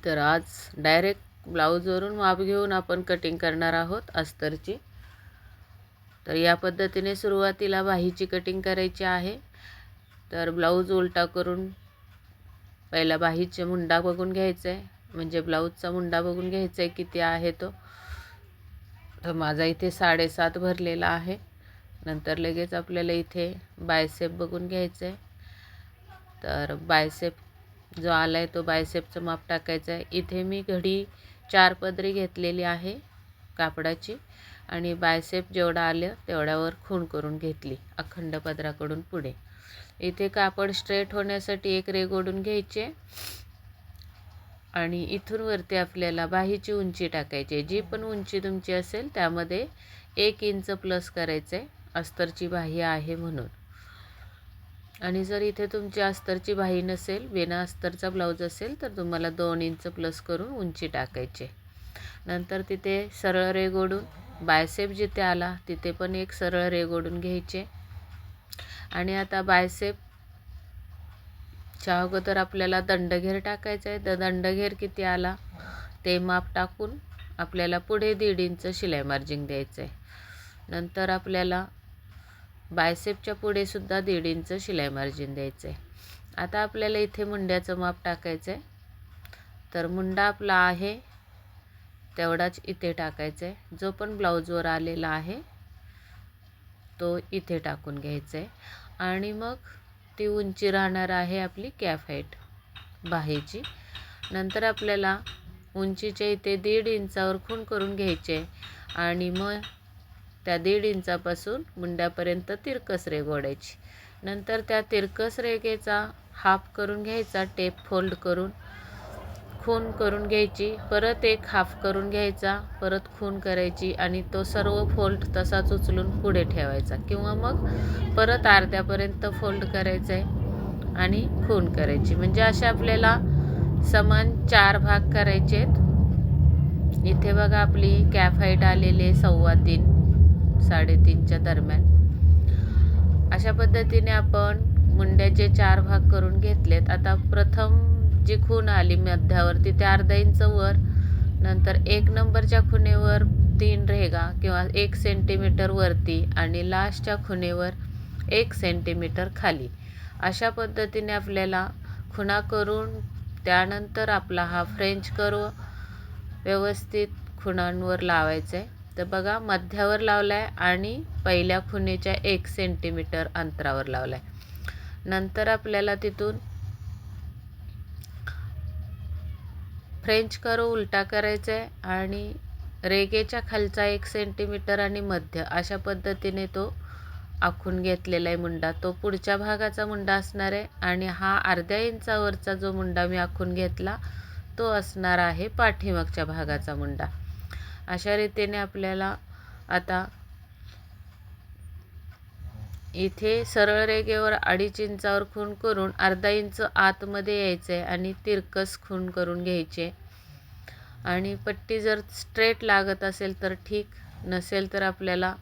तर आज डायरेक्ट ब्लाऊजवरून माप घेऊन आपण कटिंग करणार आहोत अस्तरची। तर या पद्धतीने सुरुवातीला बाहीची कटिंग करायची आहे। तर ब्लाऊज उलटा करून पहिला बाहीचे मुंडा बघून घ्यायचा आहे, म्हणजे ब्लाऊजचा मुंडा बघून घ्यायचा आहे किती आहे तो। तर माझा इथे 7.5 भरलेला आहे। नंतर लगेच आपल्याला इथे बायसेप बघून घ्यायचं आहे। तर बायसेप जो आलाय तो बायसेपचं माप टाकायचं आहे। इथे मी घडी 4 पदरी घेतलेली आहे कापडाची आणि बायसेप जेवढा आलं तेवढ्यावर खूण करून घेतली अखंड पदराकडून पुढे। इथे कापड स्ट्रेट होण्यासाठी एक रेघ ओढून घ्यायचे आणि इथून वरती आपल्याला बाहीची उंची टाकायची। जी पण उंची तुमची असेल त्यामध्ये 1 इंच प्लस करायचे, अस्तरची बाही आहे म्हणून। आणि जर इथे तुमची अस्तरची बाही नसेल, बिना अस्तरचा ब्लाऊज असेल तर तुम्हाला 2 इंच प्लस करून उंची टाकायचे। नंतर तिथे सरळ रेघ ओढून बायसेप जिथे आला तिथे पण एक सरळ रेघ ओढून घ्यायचे आणि आता बायसेपच्या अगोदर आपल्याला दंडघेर टाकायचा आहे। तर दंडघेर किती आला ते माप टाकून आपल्याला पुढे 1.5 इंच शिलाई मार्जिन द्यायचं आहे। नंतर आपल्याला बायसेपच्या पुढे सुद्धा 1.5 इंच शिलाई मार्जिन द्यायचं आहे। आता आपल्याला इथे मुंड्याचं माप टाकायचं आहे। तर मुंडा आपला आहे तेवढाच इथे टाकायचा आहे। जो पण ब्लाऊजवर आलेला आहे तो इथे टाकून घ्यायचा आहे आणि मग ती उंची राहणार आहे आपली कॅफ हाईट बाहीची। नंतर आपल्याला उंचीच्या इथे 1.5 इंचावर खूण करून घ्यायचे आणि मग त्या 1.5 इंचापासून मुंड्यापर्यंत तिरकस रेघ ओढायची। नंतर त्या तिरकस रेघेचा हाफ करून घ्यायचा, टेप फोल्ड करून खूण करून घ्यायची, परत एक हाफ करून घ्यायचा, परत खूण करायची आणि तो सर्व फोल्ड तसाच उचलून पुढे ठेवायचा किंवा मग परत अर्ध्यापर्यंत फोल्ड करायचं आहे आणि खूण करायची। म्हणजे असे आपल्याला समान 4 भाग करायचे आहेत। इथे बघा आपली कॅफ हाईट आलेली 3.25 3.5च्या दरम्यान। अशा पद्धतीने आपण मुंड्याचे 4 भाग करून घेतलेत। आता प्रथम जी खूण आली मध्यावर तिथे अर्धा इंच वर, नंतर 1 नंबरच्या खुणेवर 3 रेघा किंवा 1 सेंटीमीटर वरती आणि लास्टच्या खुणेवर 1 सेंटीमीटर खाली। अशा पद्धतीने आपल्याला खुणा करून त्यानंतर आपला हा फ्रेंच कर्व व्यवस्थित खुणांवर लावायचा आहे। तर बघा मध्यावर लावलाय आणि पहिल्या खुणेच्या 1 सेंटीमीटर अंतरावर लावलाय। नंतर आपल्याला तिथून फ्रेंच कर्व उलटा करायचा आहे आणि रेघेच्या खालचा 1 सेंटीमीटर आणि मध्य अशा पद्धतीने तो आखून घेतलेला आहे मुंडा। तो पुढच्या भागाचा मुंडा असणार आहे आणि हा अर्ध्या इंचावरचा जो मुंडा मी आखून घेतला तो असणार आहे पाठीमागच्या भागाचा मुंडा। अशा रीतीने आपल्याला आता इथे सरळ रेघेवर 2.5 इंचावर खूण करून अर्धा इंच आतमध्ये यायचं आहे आणि तिरकस खूण करून घ्यायचे आणि पट्टी जर स्ट्रेट लागत असेल तर ठीक, नसेल तर आपल्याला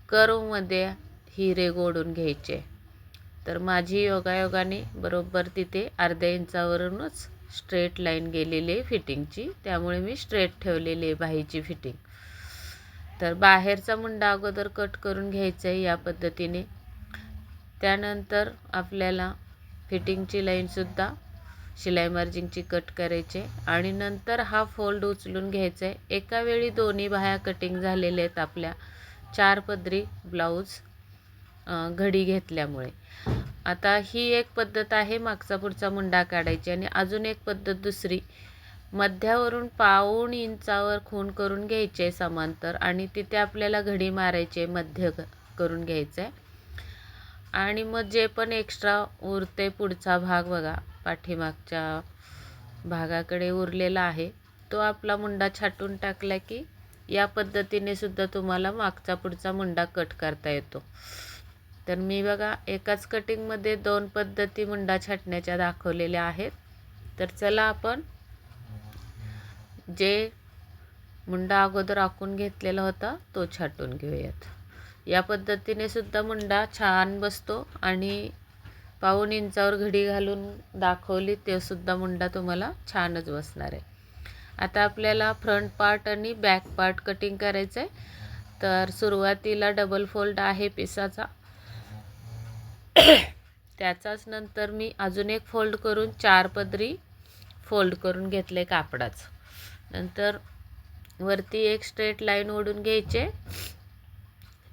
कर्वमध्ये ही रेघ ओढून घ्यायची। तर माझी योगायोगाने बरोबर तिथे अर्ध्या इंचावरूनच स्ट्रेट लाईन गेलेली आहे फिटिंगची, त्यामुळे मी स्ट्रेट ठेवलेली आहे बाहीची फिटिंग। तर बाहेरचा मुंडा अगोदर कट करून घ्यायचा आहे या पद्धतीने। त्यानंतर आपल्याला फिटिंगची लाईनसुद्धा शिलाई मार्जिनची कट करायची आणि नंतर हा फोल्ड उचलून घ्यायचा आहे। एका वेळी दोन्ही बाह्या कटिंग झालेल्या आहेत आपल्या 4 पदरी ब्लाऊज घडी घेतल्यामुळे। आता ही एक पद्धत आहे मागचा पुढचा मुंडा काढायची आणि अजून एक पद्धत दुसरी, मध्यावरून 1.25 इंचावर खूण करून घ्यायचे समांतर आणि तिथे आपल्याला घडी मारायचे, मध्य करून घ्यायचं आहे आणि मग जे पण एक्स्ट्रा उरते पुढचा भाग बघा पाठीमागच्या भागाकडे उरलेला आहे तो आपला मुंडा छाटून टाकला की या पद्धतीने सुद्धा तुम्हाला मागचा पुढचा मुंडा कट करता येतो। तर मी बघा एकाच कटिंगमध्ये 2 पद्धती मुंडा छाटण्याच्या दाखवलेल्या आहेत। तर चला आपण जे मुंडा अगोदर आखून घेतलेला होता तो छाटून घेऊयात। या पद्धतीने सुद्धा मुंडा छान बसतो आणि पाऊण इंचावर घडी घालून दाखवली, ते सुद्धा मुंडा तुम्हाला छानच बसणार आहे. आता आपल्याला फ्रंट पार्ट आणि बॅक पार्ट कटिंग करायचं आहे. तर सुरुवातीला डबल फोल्ड आहे पिसाचा, त्याचाच नंतर मी अजून एक फोल्ड करून 4 पदरी फोल्ड करून घेतले कापडाच. नंतर वरती एक स्ट्रेट लाईन ओढून घ्यायचे,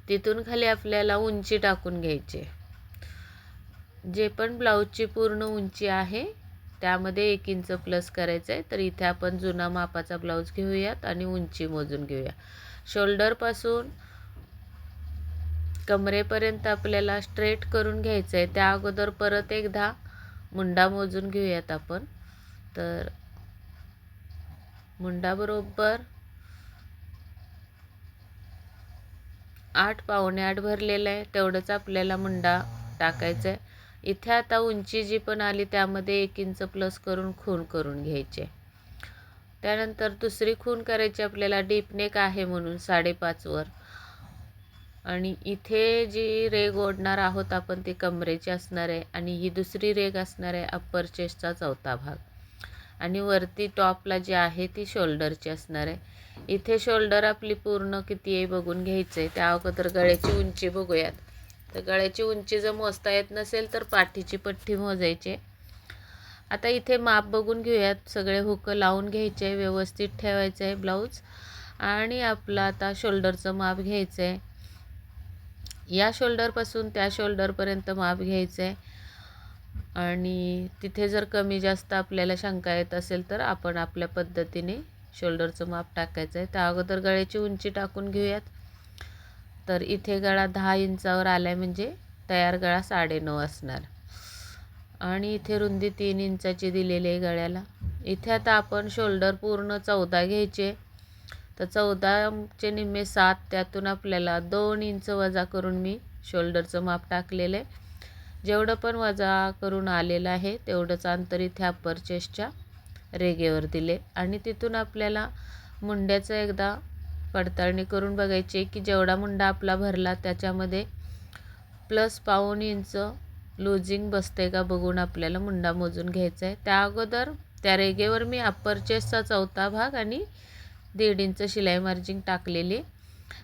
तिथून खाली आपल्याला उंची टाकून घ्यायची. जे पण ब्लाऊजची पूर्ण उंची आहे त्यामध्ये 1 इंच प्लस करायचं आहे. तर इथे आपण जुना मापाचा ब्लाऊज घेऊयात आणि उंची मोजून घेऊया. शोल्डरपासून कमरेपर्यंत आपल्याला स्ट्रेट करून घ्यायचं आहे. त्या अगोदर परत एकदा मुंडा मोजून घेऊयात आपण. तर मुंडा बरोबर 8 पावणे 8 भरलेला आहे, तेवढंच आपल्याला मुंडा टाकायचं आहे. इथे आता उंची जी पण आली त्यामध्ये 1 इंच प्लस करून खूण करून घ्यायचे. त्यानंतर दुसरी खूण करायची आपल्याला, डीप नेक आहे म्हणून 5.5 वर. आणि इथे जी रेग ओढणार आहोत आपण ती कमरेची असणार आहे आणि ही दुसरी रेग असणार आहे अप्पर चेस्टचा चौथा भाग. आणि वरती टॉपला जी आहे ती शोल्डरची असणार आहे. इथे शोल्डर आपली पूर्ण किती आहे बघून घ्यायचं आहे. त्या अगोदर गळ्याची उंची बघूयात. तर गळ्याची उंची जर मोजता येत नसेल तर पाठीची पट्टी मोजायची. आता इथे माप बघून घेऊयात. सगळे हुक लावून घ्यायचे, व्यवस्थित ठेवायचं आहे ब्लाऊज. आणि आपलं आता शोल्डरचं माप घ्यायचं आहे. या शोल्डरपासून त्या शोल्डरपर्यंत माप घ्यायचं आहे. आणि तिथे जर कमी जास्त आपल्याला शंका येत असेल तर आपण आपल्या पद्धतीने शोल्डरचं माप टाकायचं आहे. त्या अगोदर गळ्याची उंची टाकून घेऊयात. तर इथे गळा 10 इंचावर आला आहे, म्हणजे तयार गळा 9.5 असणार. आणि इथे रुंदी 3 इंचाची दिलेली आहे गळ्याला. इथे आता आपण शोल्डर पूर्ण 14 घ्यायचे. तर 14चे निम्मे 7, त्यातून आपल्याला 2 इंच वजा करून मी शोल्डरचं माप टाकलेलं आहे. जेवढं पण वजा करून आलेलं आहे तेवढंच अंतर इथे अप्पर चेस्टच्या रेगेवर दिले. आणि तिथून आपल्याला मुंड्याचं एकदा पडताळणी करून बघायची की जेवढा मुंडा आपला भरला त्याच्यामध्ये प्लस पाऊण इंच लूजिंग बसते का बघून आपल्याला मुंडा मोजून घ्यायचा आहे. त्या अगोदर त्या रेगेवर मी अप्पर चेस्टचा चौथा भाग आणि 1.5 इंच शिलाई मार्जिंग टाकलेली.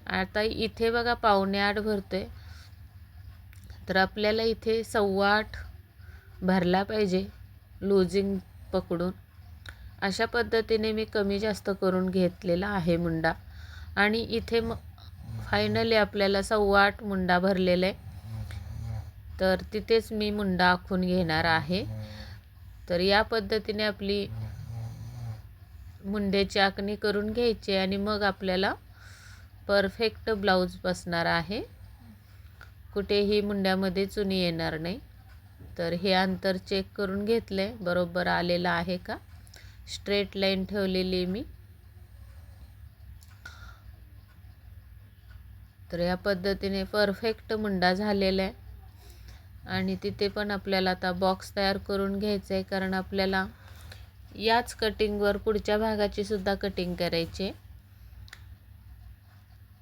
आता इथे बघा पावणे 8 भरतोय, तर आपल्याला इथे 8.25 भरला पाहिजे लूजिंग पकडून. अशा पद्धतीने मी कमी जास्त करून घेतलेला आहे मुंडा. आणि इथे फायनली आपल्याला 8.25 मुंडा भरलेला आहे. तर तिथेच मी मुंडा आखून घेणार आहे. तर या पद्धतीने आपली मुंड्याची आखणी करून घ्यायची आणि मग आपल्याला परफेक्ट ब्लाऊज बसणार आहे. कुठेही मुंड्यामध्ये चुनी येणार नाही. तर हे अंतर चेक करून घेतले, बरोबर आलेलं आहे का. स्ट्रेट लाईन ठेवलेली मी. तर या पद्धतीने परफेक्ट मुंडा झालेला आहे. आणि तिथे पण आपल्याला आता बॉक्स तयार करून घ्यायचं आहे, कारण आपल्याला याच कटिंगवर पुढच्या भागाची सुद्धा कटिंग करायची.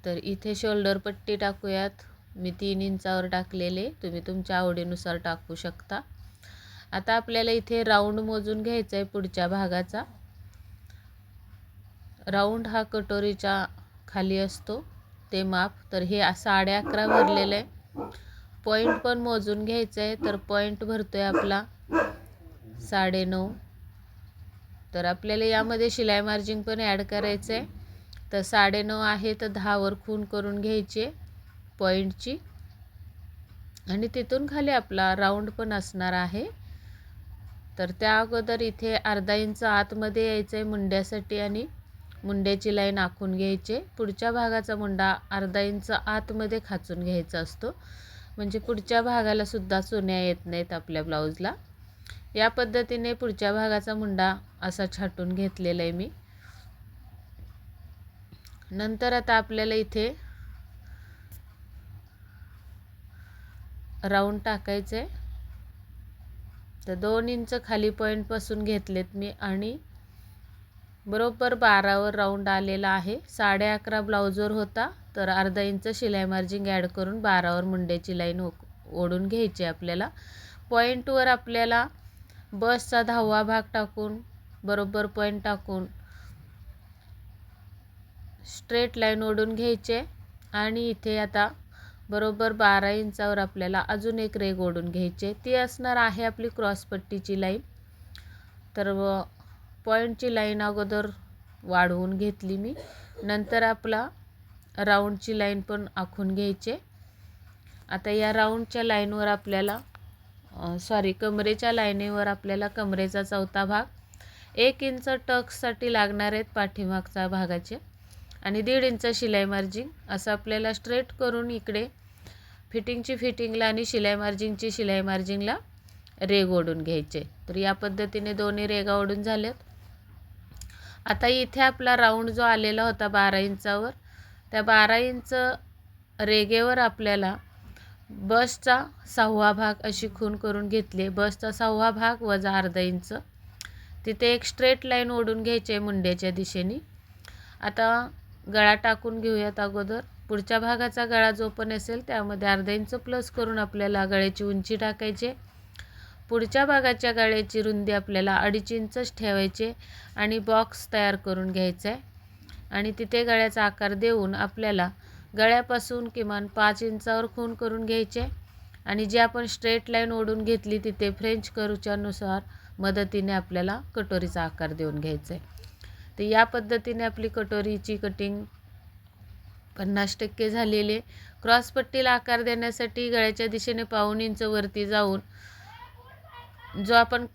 तर इथे शोल्डर पट्टी टाकूयात. मी 3 इंचावर टाकलेले, तुम्ही तुमच्या आवडीनुसार टाकू शकता. आता आपल्याला इथे राऊंड मोजून घ्यायचा आहे पुढच्या भागाचा. राऊंड हा कटोरीच्या खाली असतो ते माप. तर हे 11.5 भरलेलं आहे. पॉईंट पण मोजून घ्यायचं आहे. तर पॉईंट भरतोय आपला 9.5. तर आपल्याला यामध्ये शिलाई मार्जिंग पण ॲड करायचं आहे. तर 9.5 आहे, तर 10 वर खूण करून घ्यायची पॉईंटची. आणि तिथून खाली आपला राऊंड पण असणार आहे. तर त्या अगोदर इथे अर्धा इंच आतमध्ये यायचं आहे मुंड्यासाठी आणि मुंड्याची लाईन आखून घ्यायची. पुढच्या भागाचा मुंडा अर्धा इंच आतमध्ये खाचून घ्यायचा असतो, म्हणजे पुढच्या भागाला सुद्धा चुन्या येत नाहीत आपल्या ब्लाऊजला. या पद्धतीने पुढच्या भागाचा मुंडा असा छाटून घेतलेला आहे मी. नंतर आता आपल्याला इथे राऊंड टाकायचं आहे. तर 2 इंच खाली पॉईंटपासून घेतलेत मी आणि बरोबर 12 वर राऊंड आलेला आहे. 11.5 ब्लाऊजवर होता, तर अर्धा इंच शिलाई मार्जिंग ॲड करून 12 वर मुंड्याची लाईन ओढून घ्यायची आपल्याला. पॉईंटवर आपल्याला बसचा 10वा भाग टाकून बरोबर पॉईंट टाकून स्ट्रेट लाईन ओढून घ्यायचे आणि इथे आता बरोबर 12 इंचावर आपल्याला अजून एक रेघ ओढून घ्यायचे. ती असणार आहे आपली क्रॉसपट्टीची लाईन. तर पॉईंटची लाईन अगोदर वाढवून घेतली मी. नंतर आपला राऊंडची लाईन पण आखून घ्यायचे. आता या राऊंडच्या लाईनवर आपल्याला कमरेच्या लाईनीवर आपल्याला कमरेचा 4था भाग 1 इंच टक्ससाठी लागणार आहेत पाठीमागच्या भागाचे आणि 1.5 इंच शिलाई मार्जिंग असं आपल्याला स्ट्रेट करून इकडे फिटिंगला आणि शिलाई मार्जिंगला रेघ ओढून घ्यायचे. तर या पद्धतीने दोन्ही रेघा ओढून झाल्यात. आता इथे आपला राऊंड जो आलेला होता 12 इंचावर, त्या 12 इंच रेघेवर आपल्याला बसचा 6वा भाग अशी खूण करून घेतली. बसचा 6वा भाग वजा अर्धा इंच तिथे एक स्ट्रेट लाईन ओढून घ्यायची आहे मुंड्याच्या दिशेने. आता गळा टाकून घेऊयात. अगोदर पुढच्या भागाचा गळा जो पण असेल त्यामध्ये अर्धा इंच प्लस करून आपल्याला गळ्याची उंची टाकायची. पुढच्या भागाच्या गळ्याची रुंदी आपल्याला 2.5 इंचच ठेवायचे आणि बॉक्स तयार करून घ्यायचा आहे आणि तिथे गळ्याचा आकार देऊन आपल्याला गळ्यापासून किमान 5 इंचावर खूण करून घ्यायचे आणि जी आपण स्ट्रेट लाईन ओढून घेतली तिथे फ्रेंच कर्वच्यानुसार मदतीने आपल्याला कटोरीचा आकार देऊन घ्यायचा आहे. तर या पद्धतीने आपली कटोरीची कटिंग 50% झालेली. क्रॉसपट्टीला आकार देण्यासाठी गळ्याच्या दिशेने 1.5 इंच वरती जाऊन जो आपण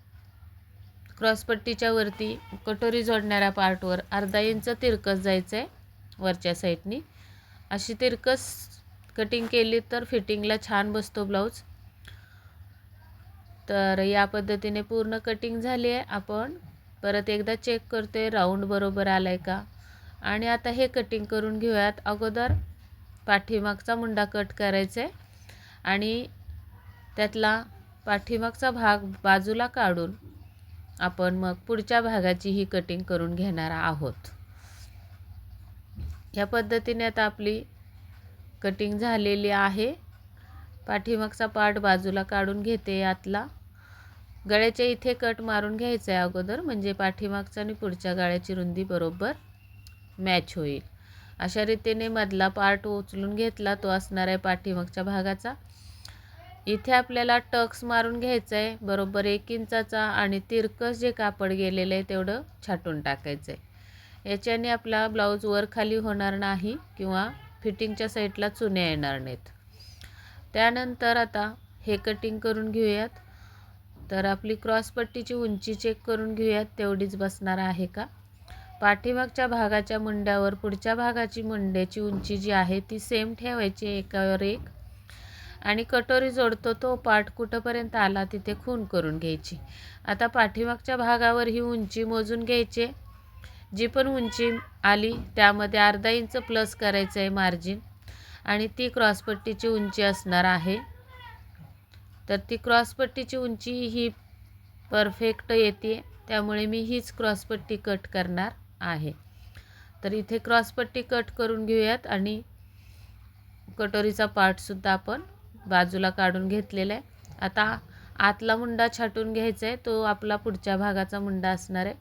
क्रॉसपट्टीच्या वरती कटोरी जोडणाऱ्या पार्टवर अर्धा इंच तिरकस जायचं आहे वरच्या साईडनी. अशी तिरकस कटिंग केली तर फिटिंगला छान बसतो ब्लाऊज. तर या पद्धतीने पूर्ण कटिंग झाली आहे. आपण परत एकदा चेक करतोय राऊंड बरोबर आलाय का आणि आता हे कटिंग करून घेऊयात. अगोदर पाठीमागचा मुंडा कट करायचा आहे आणि त्यातला पाठीमागचा भाग बाजूला काढून आपण मग पुढच्या भागाची ही कटिंग करून घेणार आहोत. या पद्धतीने आता आपली कटिंग झालेली आहे. पाठीमागचा पार्ट बाजूला काढून घेते. यातला गळ्याच्या इथे कट मारून घ्यायचा आहे अगोदर, म्हणजे पाठीमागचा आणि पुढच्या गळ्याची रुंदी बरोबर मॅच होईल. अशा रीतीने मधला पार्ट उचलून घेतला, तो असणार आहे पाठीमागच्या भागाचा. इथे आपल्याला टक्स मारून घ्यायचा आहे बरोबर 1 इंचाचा आणि तिरकस जे कापड गेलेलं आहे तेवढं छाटून टाकायचं आहे. याच्याने आपला ब्लाऊज वर खाली होणार नाही किंवा फिटिंगच्या साईडला चुन्या येणार नाहीत. त्यानंतर आता हे कटिंग करून घेऊयात. तर आपली क्रॉसपट्टीची उंची चेक करून घेऊयात तेवढीच बसणार आहे का. पाठीमागच्या भागाच्या मुंड्यावर पुढच्या भागाची मुंड्याची उंची जी आहे ती सेम ठेवायची एकावर एक आणि कटोरी जोडतो तो पार्ट कुठंपर्यंत आला तिथे खूण करून घ्यायची. आता पाठीमागच्या भागावर ही उंची मोजून घ्यायची. जी पण उंची आली त्यामध्ये अर्धा इंच प्लस करायचं आहे मार्जिन आणि ती क्रॉसपट्टीची उंची असणार आहे. तर ती क्रॉसपट्टीची उंची ही परफेक्ट येते, त्यामुळे मी हीच क्रॉसपट्टी कट करणार आहे. तर इथे क्रॉसपट्टी कट करून घेऊयात आणि कटोरीचा पार्टसुद्धा आपण बाजूला काढून घेतलेला आहे. आता आतला मुंडा छाटून घ्यायचा आहे, तो आपला पुढच्या भागाचा मुंडा असणार आहे.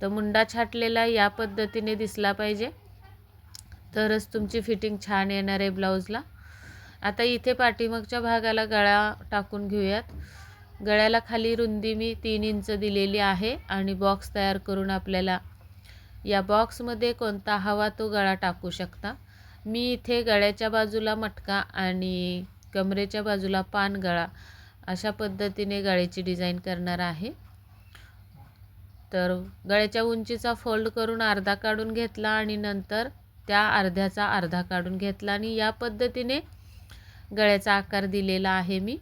तर मुंडा छाटलेला या पद्धतीने दिसला पाहिजे, तरच तुमची फिटिंग छान येणार आहे ब्लाऊजला. आता इथे पाठीमागच्या भागाला गळा टाकून घेऊयात. गळ्याला खाली रुंदी मी 3 इंच दिलेली आहे आणि बॉक्स तयार करून आपल्याला या बॉक्समध्ये कोणता हवा तो गळा टाकू शकता. मी इथे गळ्याच्या बाजूला मटका आणि कमरेच्या बाजूला पान गळा अशा पद्धतीने गळ्याची डिझाईन करणार आहे. तर गळ्याच्या उंचीचा फोल्ड करून अर्धा काढून घेतला आणि नंतर त्या अर्ध्याचा अर्धा काढून घेतला आणि या पद्धतीने गळ्याचा आकार दिलेला आहे मी.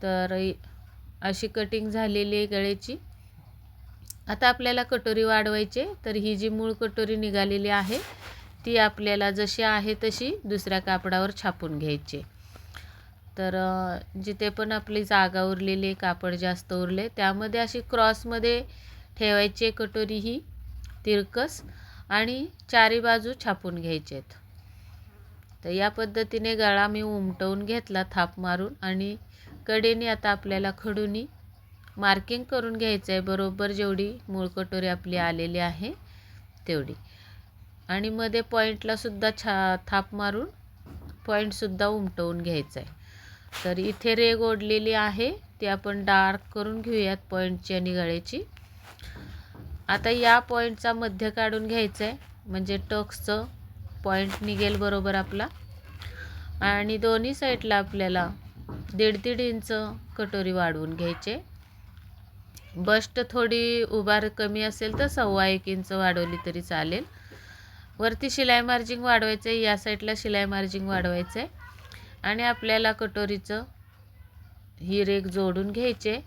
तर अशी कटिंग झालेली आहे गळ्याची. आता आपल्याला कटोरी वाढवायची. तर ही जी मूळ कटोरी निघालेली आहे ती आपल्याला जशी आहे तशी दुसऱ्या कापडावर छापून घ्यायची. तर जिथे पण आपली जागा उरलेली कापड जास्त उरले त्यामध्ये अशी क्रॉसमध्ये ठेवायची कटोरी ही तिरकस आणि चारी बाजू छापून घ्यायचे आहेत. तर या पद्धतीने गळा मी उमटवून घेतला थाप मारून आणि कडेने आता आपल्याला खडूनी मार्किंग करून घ्यायचं आहे, बरोबर जेवढी मूळ कटोरी आपली आलेली आहे तेवढी. आणि मध्ये पॉईंटला सुद्धा थाप मारून पॉईंटसुद्धा उमटवून घ्यायचं आहे. तर इथे रेघ ओढलेली आहे ती आपण डार्क करून घेऊयात पॉईंटची आणि गळ्याची. आता या पॉईंटचा मध्य काढून घ्यायचं आहे, म्हणजे टक्सचं पॉईंट निघेल बरोबर आपला. आणि दोन्ही साईडला आपल्याला 1.5 इंच कटोरी वाढवून घ्यायचे. बस्ट थोडी उभार कमी असेल तर 1.25 इंच वाढवली तरी चालेल. वरती शिलाई मार्जिंग वाढवायचं आहे, या साईडला शिलाई मार्जिंग वाढवायचं आहे. आणि आपल्याला कटोरीचं ही रेघ जोडून घ्यायचे.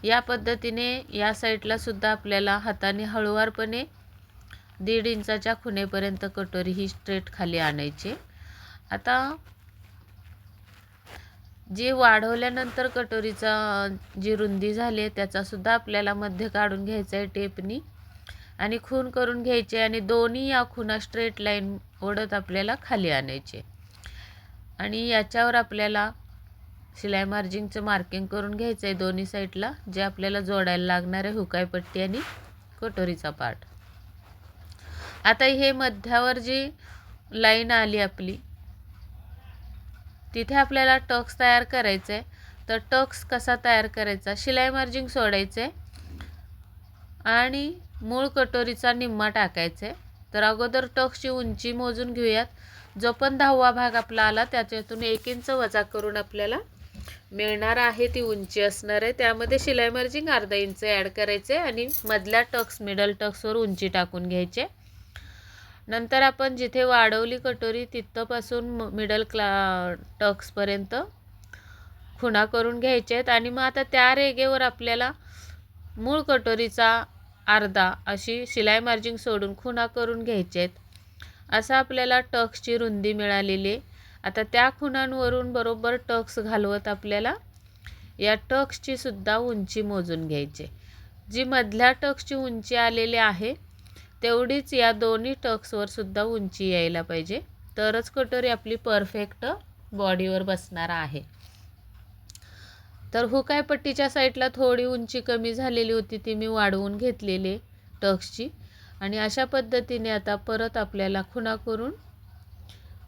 या पद्धतीने या साईडला सुद्धा आपल्याला हाताने हळूवारपणे 1.5 इंचाच्या खुणेपर्यंत कटोरी ही स्ट्रेट खाली आणायची. आता जी वाढवल्यानंतर कटोरीचा जी रुंदी झाली आहे त्याचा सुद्धा आपल्याला मध्य काढून घ्यायचं आहे टेपनी आणि खून करून घ्यायचे. आणि दोन्ही या खुणा स्ट्रेट लाईन ओढत आपल्याला खाली आणायचे. आणि याच्यावर आपल्याला शिलाई मार्जिंगचं मार्किंग करून घ्यायचं आहे दोन्ही साईडला, जे आपल्याला जोडायला लागणार आहे हुकाईपट्टी आणि कटोरीचा पार्ट. आता हे मध्यावर जी लाईन आली आपली तिथे आपल्याला टक्स तयार करायचं आहे. तर टक्स कसा तयार करायचा, शिलाई मार्जिंग सोडायचं आहे आणि मूळ कटोरीचा निम्मा टाकायचा आहे. तर अगोदर टक्सची उंची मोजून घेऊयात. जो पण 10वा भाग आपला आला त्याच्यातून 1 इंच वजा करून आपल्याला मिळणार आहे ती उंची असणार आहे. त्यामध्ये शिलाई मार्जिंग अर्धा इंच ॲड करायचे आणि मधल्या टक्स मिडल टक्सवर उंची टाकून घ्यायचे. नंतर आपण जिथे वाढवली कटोरी तिथपासून मिडल टक्सपर्यंत खुणा करून घ्यायचे आहेत. आणि मग आता त्या रेघेवर आपल्याला मूळ कटोरीचा अर्धा अशी शिलाई मार्जिंग सोडून खुणा करून घ्यायचे आहेत. असं आपल्याला टक्सची रुंदी मिळालेली आहे. आता त्या खुणांवरून बरोबर टक्स घालवत आपल्याला या टक्सची सुद्धा उंची मोजून घ्यायची. जी मधल्या टक्सची उंची आलेली आहे तेवढीच या दोन्ही टक्सवर सुद्धा उंची यायला पाहिजे, तरच कटोरी आपली परफेक्ट बॉडीवर बसणार आहे. तर हुकाईपट्टीच्या साईडला थोडी उंची कमी झालेली होती ती मी वाढवून घेतलेली टक्सची. आणि अशा पद्धतीने आता परत आपल्याला खुणा करून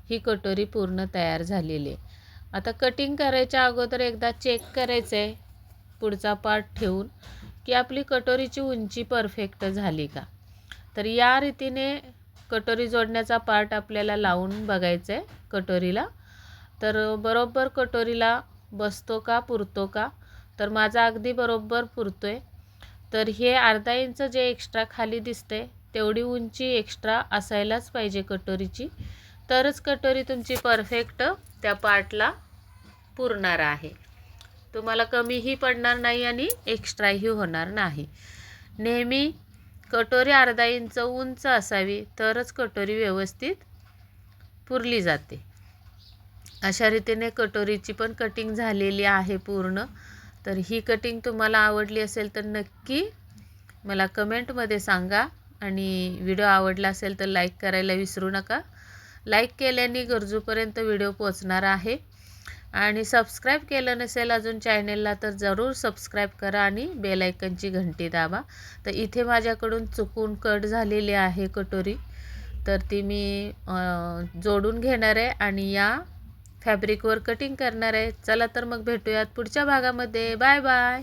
ही कटोरी पूर्ण तयार झालेली आहे. आता कटिंग करायच्या अगोदर एकदा चेक करायचं आहे पुढचा पार्ट ठेवून की आपली कटोरीची उंची परफेक्ट झाली का. तर या रीतीने कटोरी जोडण्याचा पार्ट आपल्याला लावून बघायचं आहे कटोरीला. तर बरोबर कटोरीला बसतो का, पुरतो का. तर माझा अगदी बरोबर पुरतो आहे. तर हे अर्धा इंच जे एक्स्ट्रा खाली दिसते तेवढी उंची एक्स्ट्रा असायलाच पाहिजे कटोरीची, तरच कटोरी तुमची परफेक्ट त्या पार्टला पुरणार आहे. तुम्हाला कमीही पडणार नाही आणि एक्स्ट्राही होणार नाही. नेहमी कटोरी अर्धा इंच उंच असावी तरच कटोरी व्यवस्थित पुरली जाते. अशा रीतीने कटोरीची पण कटिंग झालेली आहे पूर्ण. तर ही कटिंग तुम्हाला आवडली असेल तर नक्की मला कमेंटमध्ये सांगा. आणि व्हिडिओ आवडला असेल तर लाईक करायला विसरू नका. लाईक केल्याने गरजूपर्यंत व्हिडिओ पोचणार आहे. आणि सबस्क्राईब केलं नसेल अजून चॅनेलला तर जरूर सबस्क्राईब करा आणि बेल आयकनची घंटी दाबा. तर इथे माझ्याकडून चुकून कट झालेली आहे कटोरी, तर ती मी जोडून घेणार आहे आणि या फॅब्रिकवर कटिंग करणार आहे. चला तर मग भेटूयात पुढच्या भागामध्ये. Bye bye.